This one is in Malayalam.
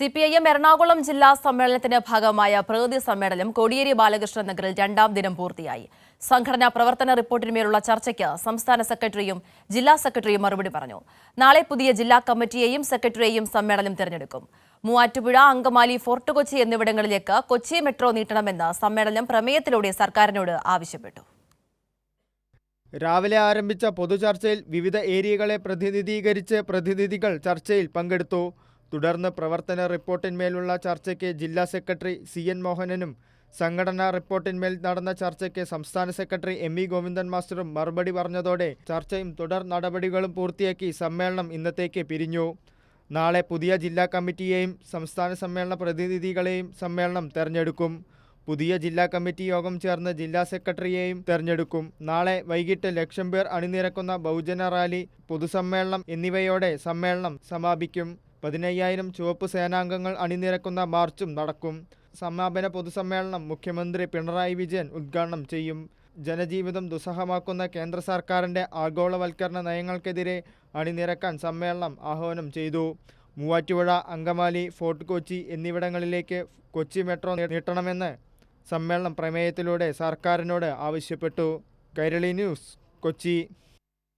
CPIM എറണാകുളം ജില്ലാ സമ്മേളനത്തിന്റെ ഭാഗമായ പ്രകൃതി സമ്മേളനം കോടിയേരി ബാലകൃഷ്ണൻ നഗറിൽ രണ്ടാം ദിനം പൂർത്തിയായി. സംഘടനാ പ്രവർത്തന റിപ്പോർട്ടിന്മേലുള്ള ചർച്ചയ്ക്ക് സംസ്ഥാന സെക്രട്ടറിയും ജില്ലാ സെക്രട്ടറിയും മറുപടി പറഞ്ഞു. നാളെ പുതിയ ജില്ലാ കമ്മിറ്റിയെയും സെക്രട്ടറിയെയും സമ്മേളനം തെരഞ്ഞെടുക്കും. മൂവാറ്റുപുഴ, അങ്കമാലി, ഫോർട്ട് കൊച്ചി എന്നിവിടങ്ങളിലേക്ക് കൊച്ചി മെട്രോ നീട്ടണമെന്ന് സമ്മേളനം പ്രമേയത്തിലൂടെ സർക്കാരിനോട് ആവശ്യപ്പെട്ടു. രാവിലെ ആരംഭിച്ച പൊതുചർച്ചയിൽ വിവിധ ഏരിയകളെ പ്രതിനിധീകരിച്ച് പ്രതിനിധികൾ ചർച്ചയിൽ പങ്കെടുത്തു. തുടർന്ന് പ്രവർത്തന റിപ്പോർട്ടിന്മേലുള്ള ചർച്ചയ്ക്ക് ജില്ലാ സെക്രട്ടറി CN മോഹനനും സംഘടനാ റിപ്പോർട്ടിന്മേൽ നടന്ന ചർച്ചയ്ക്ക് സംസ്ഥാന സെക്രട്ടറി ME ഗോവിന്ദൻ മാസ്റ്ററും മറുപടി പറഞ്ഞതോടെ ചർച്ചയും തുടർ നടപടികളും പൂർത്തിയാക്കി സമ്മേളനം ഇന്നത്തേക്ക് പിരിഞ്ഞു. നാളെ പുതിയ ജില്ലാ കമ്മിറ്റിയെയും സംസ്ഥാന സമ്മേളന പ്രതിനിധികളെയും സമ്മേളനം തെരഞ്ഞെടുക്കും. പുതിയ ജില്ലാ കമ്മിറ്റി യോഗം ചേർന്ന് ജില്ലാ സെക്രട്ടറിയെയും തെരഞ്ഞെടുക്കും. നാളെ വൈകിട്ട് ലക്ഷം പേർ അണിനിരക്കുന്ന ബഹുജന റാലി, പൊതുസമ്മേളനം എന്നിവയോടെ സമ്മേളനം സമാപിക്കും. 15,000 ചുവപ്പ് സേനാംഗങ്ങൾ അണിനിരക്കുന്ന മാർച്ചും നടക്കും. സമാപന പൊതുസമ്മേളനം മുഖ്യമന്ത്രി പിണറായി വിജയൻ ഉദ്ഘാടനം ചെയ്യും. ജനജീവിതം ദുസ്സഹമാക്കുന്ന കേന്ദ്ര സർക്കാരിൻ്റെ ആഗോളവൽക്കരണ നയങ്ങൾക്കെതിരെ അണിനിരക്കാൻ സമ്മേളനം ആഹ്വാനം ചെയ്തു. മൂവാറ്റുപുഴ, അങ്കമാലി, ഫോർട്ട് കൊച്ചി എന്നിവിടങ്ങളിലേക്ക് കൊച്ചി മെട്രോ നീട്ടണമെന്ന് സമ്മേളനം പ്രമേയത്തിലൂടെ സർക്കാരിനോട് ആവശ്യപ്പെട്ടു. കൈരളി ന്യൂസ്, കൊച്ചി.